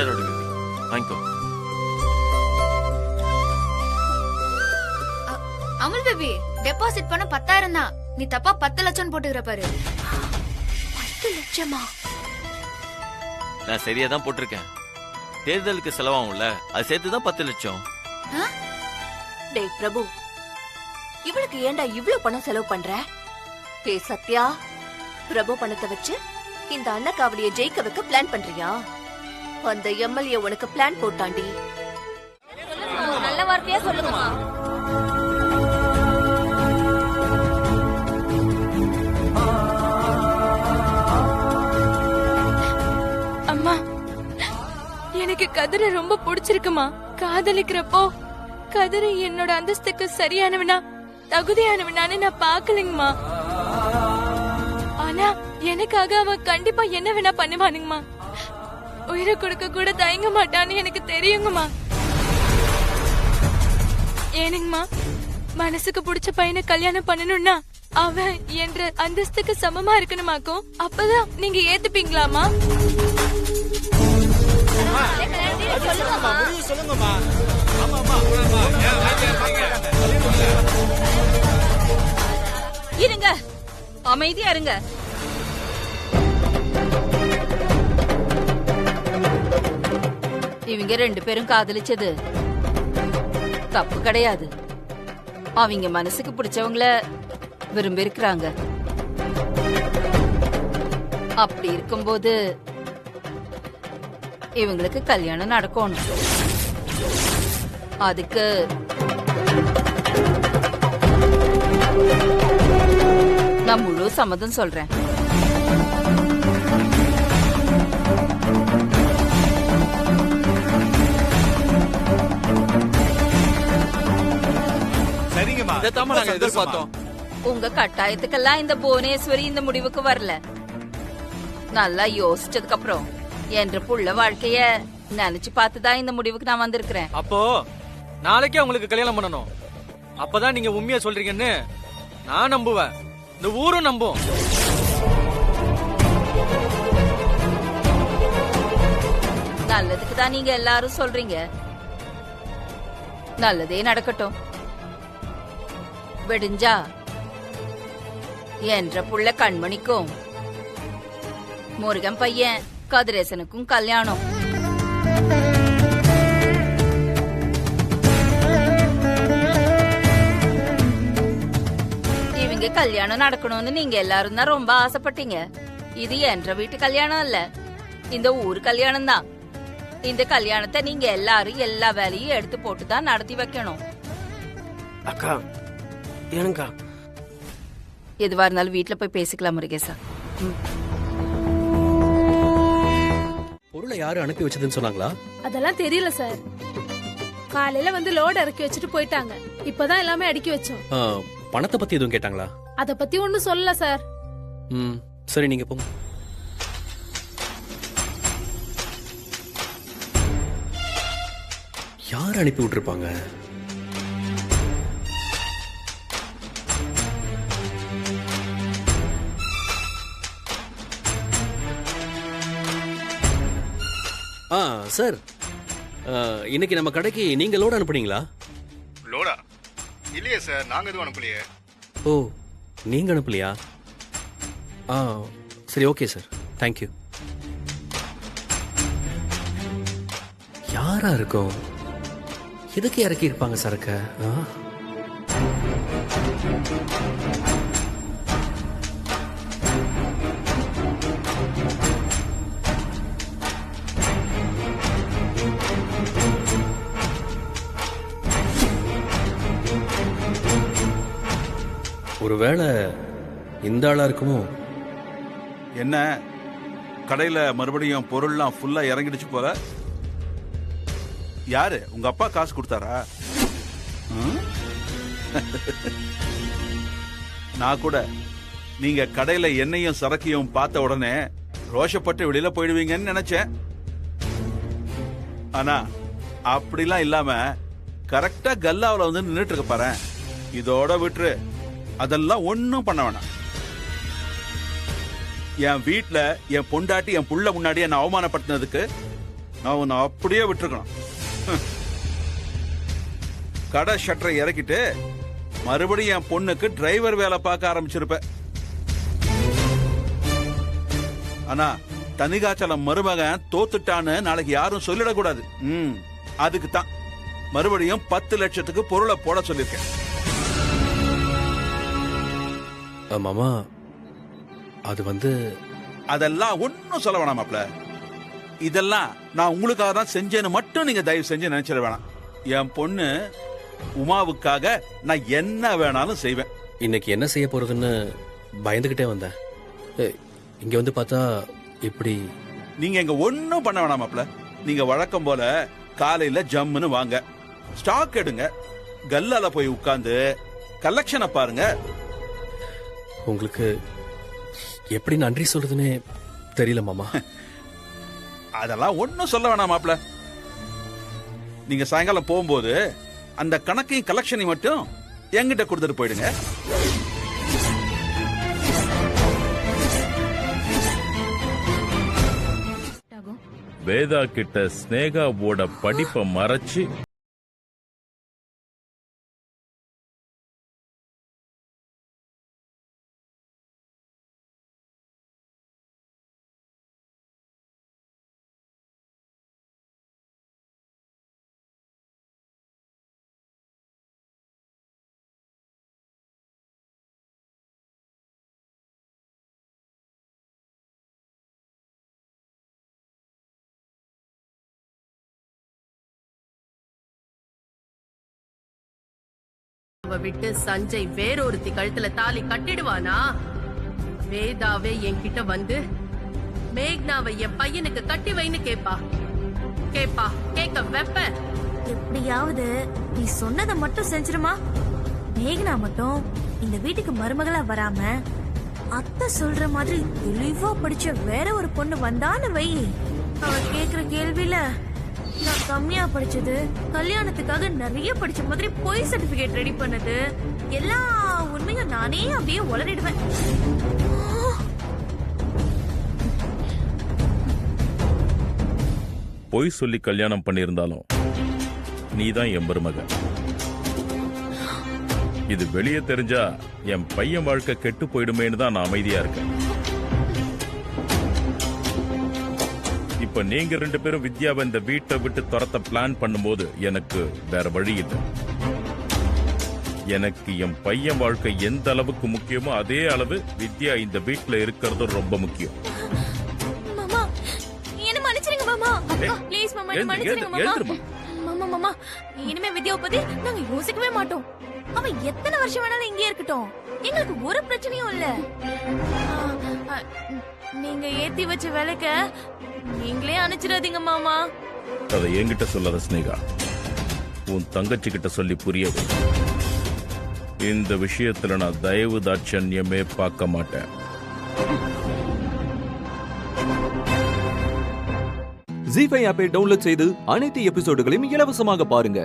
ரோடி பேபி வாங்கிக்கோ. அமுல் பேபி, டெபாசிட் பண்ண 10,000 தான். நீ தப்பா 10 லட்சம் போட்டுக்கிற பாரு. 10 லட்சமா? நான் சரியா தான் போட்டிருக்கேன். தேர்தலுக்கு செலவாகும்ல, அது சேர்த்துதான் 10 லட்சம். டேய் பிரபு, இவளுக்கு ஏண்டா இவ்ளோ பணம் செலவு பண்ற? டேய் சத்யா, பிரபு பணத்தை வச்சு இந்த அண்ணக்காவடியை ஜெயிக்க வைக்க பிளான் பண்றியா? அந்த எம்எல்ஏ உனக்கு பிளான் போட்டாண்டி. நல்ல வார்த்தையா சொல்லுங்கம்மா. அம்மா, எனக்கு கதிரை ரொம்ப பிடிச்சிருக்குமா. காதலிக்கிறப்போ கதிரை என்னோட அந்தஸ்துக்கு சரியானவனா, தகுதியானவனான்னு நான் பாக்கலைங்கம்மா. ஆனா எனக்காக அவன் கண்டிப்பா என்ன வேணா பண்ணுவானுங்கம்மா. உயிரை கொடுக்க கூட தயங்க மாட்டான்னு எனக்கு தெரியுங்கம்மா. ஏனுங்கம்மா, மனசுக்கு பிடிச்ச பையனை கல்யாணம் பண்ணணும்னா அவன் என்ற அந்தஸ்துக்கு சமமா இருக்கணுமாக்கும். அப்பதான் நீங்க ஏத்துப்பீங்களாமா? இருங்க, அமைதியா இருங்க. இவங்க 2 பேரும் காதலிச்சது தப்பு கிடையாது. அவங்க மனசுக்கு பிடிச்சவங்கள விரும்பி இருக்கிறாங்க. அப்படி இருக்கும்போது இவங்களுக்கு கல்யாணம் நடக்கணும். அதுக்கு நான் முழு சம்மதம் சொல்றேன். சரிங்கம்மா, இதைத்தாம்மா நாங்க எதிர்பார்த்தோம். உங்க கட்டாயத்துக்கெல்லாம் இந்த புவனேஸ்வரி இந்த முடிவுக்கு வரல. நல்லா யோசிச்சதுக்கு அப்புறம் என்ற புள்ள வாழ்க்கைய நினைச்சு பார்த்துதான் இந்த முடிவுக்கு நான் வந்திருக்கிறேன். அப்போ நாளைக்கே உங்களுக்கு கல்யாணம் பண்ணணும். அப்பதான் நீங்க உண்மையா சொல்றீங்கன்னு நான் நம்புவேன், இந்த ஊரும் நம்பும். நல்லதுக்கு தான் நீங்க எல்லாரும் சொல்றீங்க. நல்லதே நடக்கட்டும். விடிஞ்சா என்ற புள்ள கண்மணிக்கும் முருகன் பையன் கதிரேசனுக்கும் கல்யாணம். இவங்க கல்யாணம் நடக்கணும்னு நீங்க எல்லாரும் தான் ரொம்ப ஆசைப்பட்டீங்க. இது என்ற வீட்டு கல்யாணம் இல்ல, இந்த ஊர் கல்யாணம் தான். இந்த கல்யாணத்தை நீங்க எல்லாரும் எல்லா வேலையும் எடுத்து போட்டு தான் நடத்தி வைக்கணும். அக்கா ஏனுங்கா? எதுவா இருந்தாலும் வீட்டுல போய் பேசிக்கலாம் முருகேசா. பொருளை யாரு அனுப்பி வச்சதுன்னு சொன்னாங்களா? அதெல்லாம் தெரியல சார். காலையில வந்து லோட் இறக்கி வச்சுட்டு போயிட்டாங்க. இப்பதான் எல்லாமே அடுக்கி வச்சோம். பணத்தை பத்தி எதுவும் கேட்டாங்களா? அத பத்தி ஒண்ணும் சொல்லல சார். சரி, நீங்க போங்க. யார் அனுப்பி விட்டுருப்பாங்க? சார், இன்னைக்கு நம்ம கடைக்கு நீங்க லோட் அனுப்புனீங்களா? லோடா? இல்லையே சார், நாங்க எதுவும் அனுப்பலையே. ஓ, நீங்க அனுப்பலையா? சரி, ஓகே சார், தேங்க்யூ. யாரா இருக்கும்? எதுக்கு இறக்கி இருப்பாங்க சரக்க? ஒருவேளை இந்த ஆளா இருக்குமோ? என்ன கடையில மறுபடியும் பொருள்லாம் ஃபுல்லா இறங்கிடுச்சு போல. யாரு உங்க அப்பா காசு கொடுத்தாரா? நான் கூட நீங்க கடையில எண்ணெயும் சரக்கையும் பார்த்த உடனே ரோஷப்பட்டு வெளியில போயிடுவீங்கன்னு நினைச்சேன். ஆனா அப்படிலாம் இல்லாம கரெக்டா கல்லாவில வந்து நின்றுட்டு இருக்க பாரு. இதோட விட்டுரு, அதெல்லாம் ஒன்னும் பண்ண வேணாம். என் வீட்டுல என் பொண்டாட்டி என் புள்ள முன்னாடி என்ன அவமானப்படுத்தினதுக்கு நான் உன்னை அப்படியே விட்டுருக்கணும். கடை ஷட்டரை இறக்கிட்டு மறுபடியும் என் பொண்ணுக்கு டிரைவர் வேலை பார்க்க ஆரம்பிச்சிருப்ப. ஆனா தனிகாச்சலம் மருமகன் தோத்துட்டான்னு நாளைக்கு யாரும் சொல்லிடக்கூடாது. அதுக்கு தான் மறுபடியும் 10 லட்சத்துக்கு பொருளை போட சொல்லிருக்கேன். மாமா, அது வந்து அதெல்லாம் ஒன்னும் சொல்ல வேணாம் மாப்ள. இதெல்லாம் நான் உங்களுக்காக தான் செஞ்சேன்னு மட்டும் நீங்க தயவு செஞ்சு நினைச்சிட வேணாம். என் பொண்ணு உமாவுக்காக நான் என்ன வேணாலும் செய்வேன். இன்னைக்கு என்ன செய்ய போறதுன்னு பயந்துகிட்டே வந்தேன். இங்க வந்து பார்த்தா இப்படி. நீங்க இங்க ஒன்னும் பண்ண வேணாம் மாப்ள. நீங்க வழக்கம் போல காலையில ஜம்முன்னு வாங்க, ஸ்டாக் எடுங்க, கல்லால போய் உட்கார்ந்து கலெக்ஷனை பாருங்க. உங்களுக்கு எப்படி நன்றி சொல்றதுன்னே தெரியல மாமா. அதெல்லாம் ஒன்னும் சொல்ல வேணாம் மாப்ள. நீங்க சாயங்காலம் போகும்போது அந்த கணக்கையும் கலெக்ஷனையும் மட்டும் என்கிட்ட கொடுத்துட்டு போயிடுங்க. வேதா கிட்ட ஸ்னேகாவோட படிப்பை மறைச்சு விட்டு சஞ்சய் வேறொருத்தி கழுத்துல தாலி கட்டிடுவானா? வேதாவே என்கிட்ட வந்து மேக்னாவை என் பையனுக்கு கட்டி வைன்னு கேப்பா. கேட்க வெப்ப. எப்படியாவது நீ சொன்னதை மட்டும் செஞ்சிருமா. மேகனா மட்டும் இந்த வீட்டுக்கு மருமகளா வராம அத்தை சொல்ற மாதிரி தெளிவா படிச்ச வேற ஒரு பொண்ணு வந்தான்னு வை. அவ கேக்குற கேள்வியில நான் கம்மியா படிச்சது, கல்யாணத்துக்காக நிறைய படிச்ச மாதிரி பொய் சர்டிபிகேட் ரெடி பண்ணது, எல்லா உண்மையும் நானே அப்படியே உளறிடுவேன். பொய் சொல்லி கல்யாணம் பண்ணியிருந்தாலும் நீதான் என் மருமக. இது வெளியே தெரிஞ்சா என் பையன் வாழ்க்கை கெட்டு போயிடுமேன்னு தான் நான் அமைதியா இருக்கேன். இப்ப நீங்க 2 பேரும் வித்யாவை இந்த வீட்டை விட்டு துரத்த பிளான் பண்ணும்போது எனக்கு வேற வழி இல்லை. எனக்கு என் பையன் வாழ்க்கை எந்த அளவுக்கு முக்கியமோ அதே அளவு வித்யா இந்த வீட்டுல இருக்கிறது ரொம்ப முக்கியம். மாமா என்ன மன்னிச்சிருங்க மாமா. ப்ளீஸ் மாமா என்ன மன்னிச்சிருங்க மாமா. மாமா மாமா இனிமே வித்யாவை பத்தி நாங்க யோசிக்கவே மாட்டோம். அவ எத்தனை வருஷம் வேணாலும் இங்கே இருக்கட்டும், எங்களுக்கு ஒரு பிரச்சனையும் இல்ல. நீங்க ஏத்தி வச்ச விலைக்க நீங்களே அனுப்பிச்சிடாதீங்க மாமா. அதை என்கிட்ட சொல்லாத ஸ்னேகா, உன் தங்கச்சி கிட்ட சொல்லி புரியவே. இந்த விஷயத்துல நான் தயவு தாட்சண்யமே பார்க்க மாட்டேன். ஜீ5 ஆப்பை டவுன்லோட் செய்து அனைத்து எபிசோடுகளையும் இலவசமாக பாருங்க.